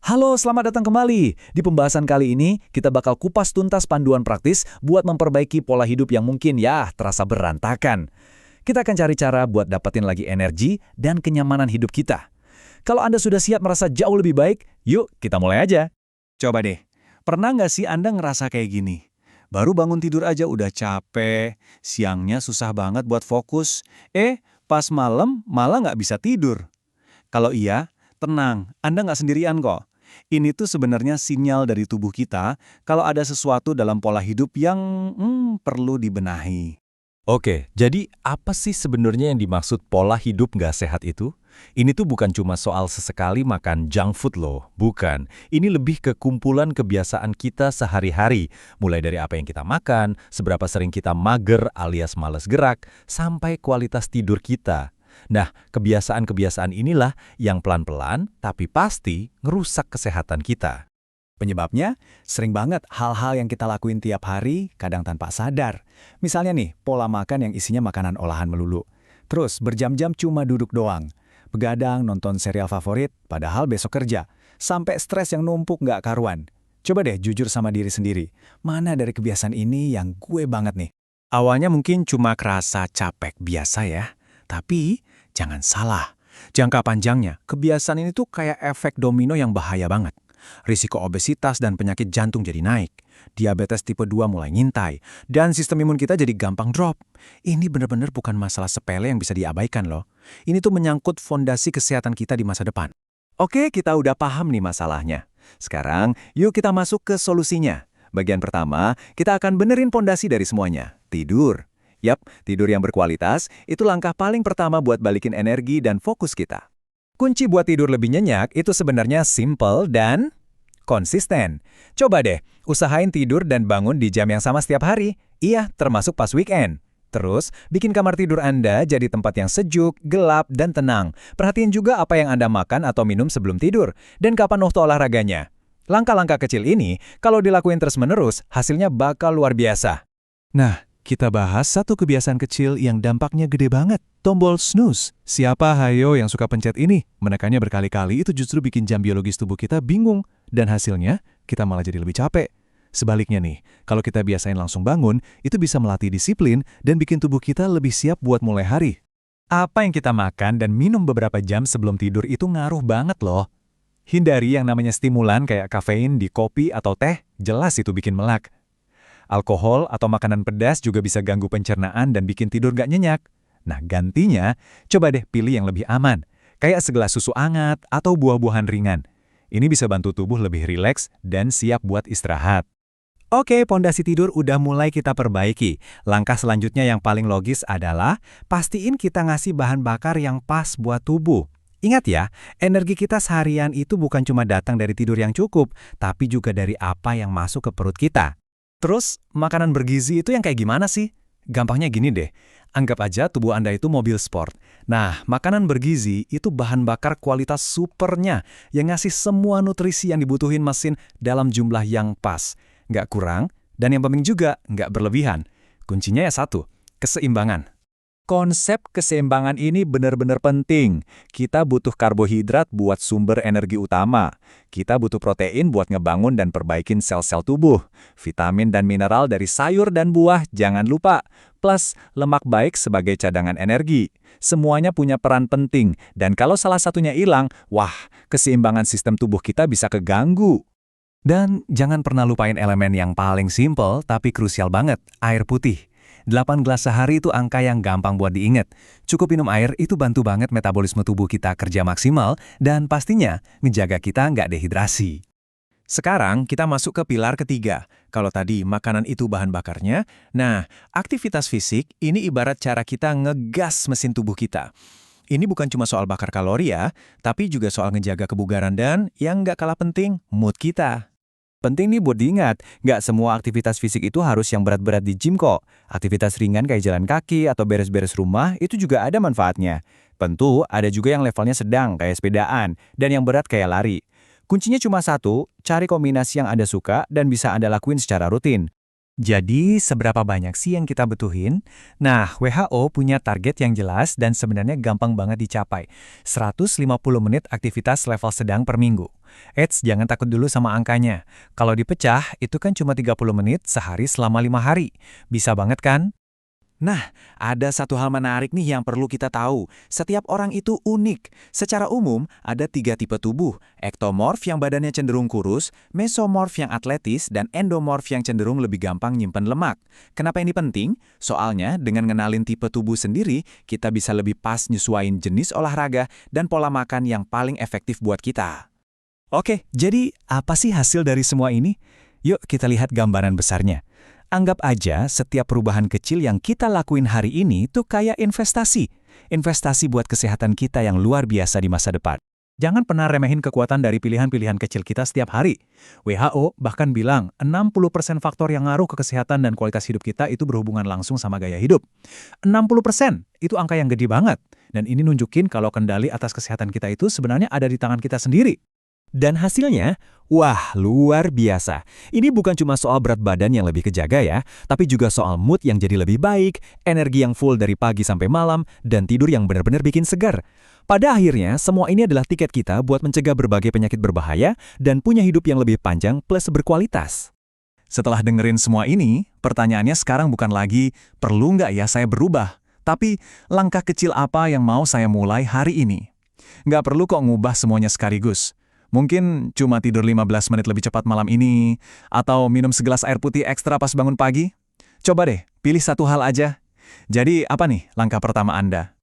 Halo, selamat datang kembali. Di pembahasan kali ini, kita bakal kupas tuntas panduan praktis buat memperbaiki pola hidup yang mungkin terasa berantakan. Kita akan cari cara buat dapetin lagi energi dan kenyamanan hidup kita. Kalau Anda sudah siap merasa jauh lebih baik, yuk kita mulai aja. Coba deh, pernah nggak sih Anda ngerasa kayak gini? Baru bangun tidur aja udah capek, siangnya susah banget buat fokus, pas malam malah nggak bisa tidur. Kalau iya, tenang, Anda nggak sendirian kok. Ini tuh sebenarnya sinyal dari tubuh kita kalau ada sesuatu dalam pola hidup yang perlu dibenahi. Oke, jadi apa sih sebenarnya yang dimaksud pola hidup nggak sehat itu? Ini tuh bukan cuma soal sesekali makan junk food loh, bukan. Ini lebih ke kumpulan kebiasaan kita sehari-hari, mulai dari apa yang kita makan, seberapa sering kita mager alias malas gerak, sampai kualitas tidur kita. Nah, kebiasaan-kebiasaan inilah yang pelan-pelan tapi pasti ngerusak kesehatan kita. Penyebabnya, sering banget hal-hal yang kita lakuin tiap hari, kadang tanpa sadar. Misalnya nih, pola makan yang isinya makanan olahan melulu. Terus, berjam-jam cuma duduk doang. Begadang, nonton serial favorit, padahal besok kerja. Sampai stres yang numpuk nggak karuan. Coba deh jujur sama diri sendiri. Mana dari kebiasaan ini yang gue banget nih? Awalnya mungkin cuma kerasa capek biasa ya. Tapi, jangan salah. Jangka panjangnya, kebiasaan ini tuh kayak efek domino yang bahaya banget. Risiko obesitas dan penyakit jantung jadi naik, diabetes tipe 2 mulai ngintai, dan sistem imun kita jadi gampang drop. Ini benar-benar bukan masalah sepele yang bisa diabaikan loh. Ini tuh menyangkut fondasi kesehatan kita di masa depan. Oke, kita udah paham nih masalahnya. Sekarang, yuk kita masuk ke solusinya. Bagian pertama, kita akan benerin fondasi dari semuanya. Tidur. Yap, tidur yang berkualitas itu langkah paling pertama buat balikin energi dan fokus kita. Kunci buat tidur lebih nyenyak itu sebenarnya simple dan konsisten. Coba deh, usahain tidur dan bangun di jam yang sama setiap hari. Iya, termasuk pas weekend. Terus, bikin kamar tidur Anda jadi tempat yang sejuk, gelap, dan tenang. Perhatiin juga apa yang Anda makan atau minum sebelum tidur, dan kapan waktu olahraganya. Langkah-langkah kecil ini, kalau dilakuin terus-menerus, hasilnya bakal luar biasa. Nah, kita bahas satu kebiasaan kecil yang dampaknya gede banget, tombol snooze. Siapa hayo yang suka pencet ini? Menekannya berkali-kali itu justru bikin jam biologis tubuh kita bingung. Dan hasilnya, kita malah jadi lebih capek. Sebaliknya nih, kalau kita biasain langsung bangun, itu bisa melatih disiplin dan bikin tubuh kita lebih siap buat mulai hari. Apa yang kita makan dan minum beberapa jam sebelum tidur itu ngaruh banget loh. Hindari yang namanya stimulan kayak kafein di kopi atau teh, jelas itu bikin melek. Alkohol atau makanan pedas juga bisa ganggu pencernaan dan bikin tidur gak nyenyak. Nah, gantinya, coba deh pilih yang lebih aman, kayak segelas susu hangat atau buah-buahan ringan. Ini bisa bantu tubuh lebih rileks dan siap buat istirahat. Oke, pondasi tidur udah mulai kita perbaiki. Langkah selanjutnya yang paling logis adalah pastiin kita ngasih bahan bakar yang pas buat tubuh. Ingat ya, energi kita seharian itu bukan cuma datang dari tidur yang cukup, tapi juga dari apa yang masuk ke perut kita. Terus, makanan bergizi itu yang kayak gimana sih? Gampangnya gini deh, anggap aja tubuh Anda itu mobil sport. Nah, makanan bergizi itu bahan bakar kualitas supernya yang ngasih semua nutrisi yang dibutuhin mesin dalam jumlah yang pas. Nggak kurang, dan yang penting juga nggak berlebihan. Kuncinya ya satu, keseimbangan. Konsep keseimbangan ini benar-benar penting. Kita butuh karbohidrat buat sumber energi utama. Kita butuh protein buat ngebangun dan perbaikin sel-sel tubuh. Vitamin dan mineral dari sayur dan buah jangan lupa. Plus, lemak baik sebagai cadangan energi. Semuanya punya peran penting. Dan kalau salah satunya hilang, keseimbangan sistem tubuh kita bisa keganggu. Dan jangan pernah lupain elemen yang paling simple tapi krusial banget, air putih. 8 gelas sehari itu angka yang gampang buat diingat. Cukup minum air itu bantu banget metabolisme tubuh kita kerja maksimal dan pastinya ngejaga kita nggak dehidrasi. Sekarang kita masuk ke pilar ketiga. Kalau tadi makanan itu bahan bakarnya, nah aktivitas fisik ini ibarat cara kita ngegas mesin tubuh kita. Ini bukan cuma soal bakar kalori ya, tapi juga soal ngejaga kebugaran dan yang nggak kalah penting, mood kita. Penting nih buat diingat, nggak semua aktivitas fisik itu harus yang berat-berat di gym kok. Aktivitas ringan kayak jalan kaki atau beres-beres rumah itu juga ada manfaatnya. Tentu ada juga yang levelnya sedang kayak sepedaan dan yang berat kayak lari. Kuncinya cuma satu, cari kombinasi yang Anda suka dan bisa Anda lakuin secara rutin. Jadi, seberapa banyak sih yang kita butuhin? Nah, WHO punya target yang jelas dan sebenarnya gampang banget dicapai. 150 menit aktivitas level sedang per minggu. Eits, jangan takut dulu sama angkanya. Kalau dipecah, itu kan cuma 30 menit sehari selama 5 hari. Bisa banget kan? Nah, ada satu hal menarik nih yang perlu kita tahu. Setiap orang itu unik. Secara umum, ada 3 tipe tubuh. Ektomorf yang badannya cenderung kurus, mesomorf yang atletis, dan endomorf yang cenderung lebih gampang nyimpen lemak. Kenapa ini penting? Soalnya, dengan ngenalin tipe tubuh sendiri, kita bisa lebih pas nyesuaiin jenis olahraga dan pola makan yang paling efektif buat kita. Oke, jadi apa sih hasil dari semua ini? Yuk kita lihat gambaran besarnya. Anggap aja setiap perubahan kecil yang kita lakuin hari ini tuh kayak investasi. Investasi buat kesehatan kita yang luar biasa di masa depan. Jangan pernah remehin kekuatan dari pilihan-pilihan kecil kita setiap hari. WHO bahkan bilang 60% faktor yang ngaruh ke kesehatan dan kualitas hidup kita itu berhubungan langsung sama gaya hidup. 60% itu angka yang gede banget. Dan ini nunjukin kalau kendali atas kesehatan kita itu sebenarnya ada di tangan kita sendiri. Dan hasilnya, wah, luar biasa. Ini bukan cuma soal berat badan yang lebih kejaga ya, tapi juga soal mood yang jadi lebih baik, energi yang full dari pagi sampai malam, dan tidur yang benar-benar bikin segar. Pada akhirnya, semua ini adalah tiket kita buat mencegah berbagai penyakit berbahaya dan punya hidup yang lebih panjang plus berkualitas. Setelah dengerin semua ini, pertanyaannya sekarang bukan lagi, perlu nggak ya saya berubah? Tapi, langkah kecil apa yang mau saya mulai hari ini? Nggak perlu kok ngubah semuanya sekaligus. Mungkin cuma tidur 15 menit lebih cepat malam ini, atau minum segelas air putih ekstra pas bangun pagi. Coba deh, pilih satu hal aja. Jadi apa nih langkah pertama Anda?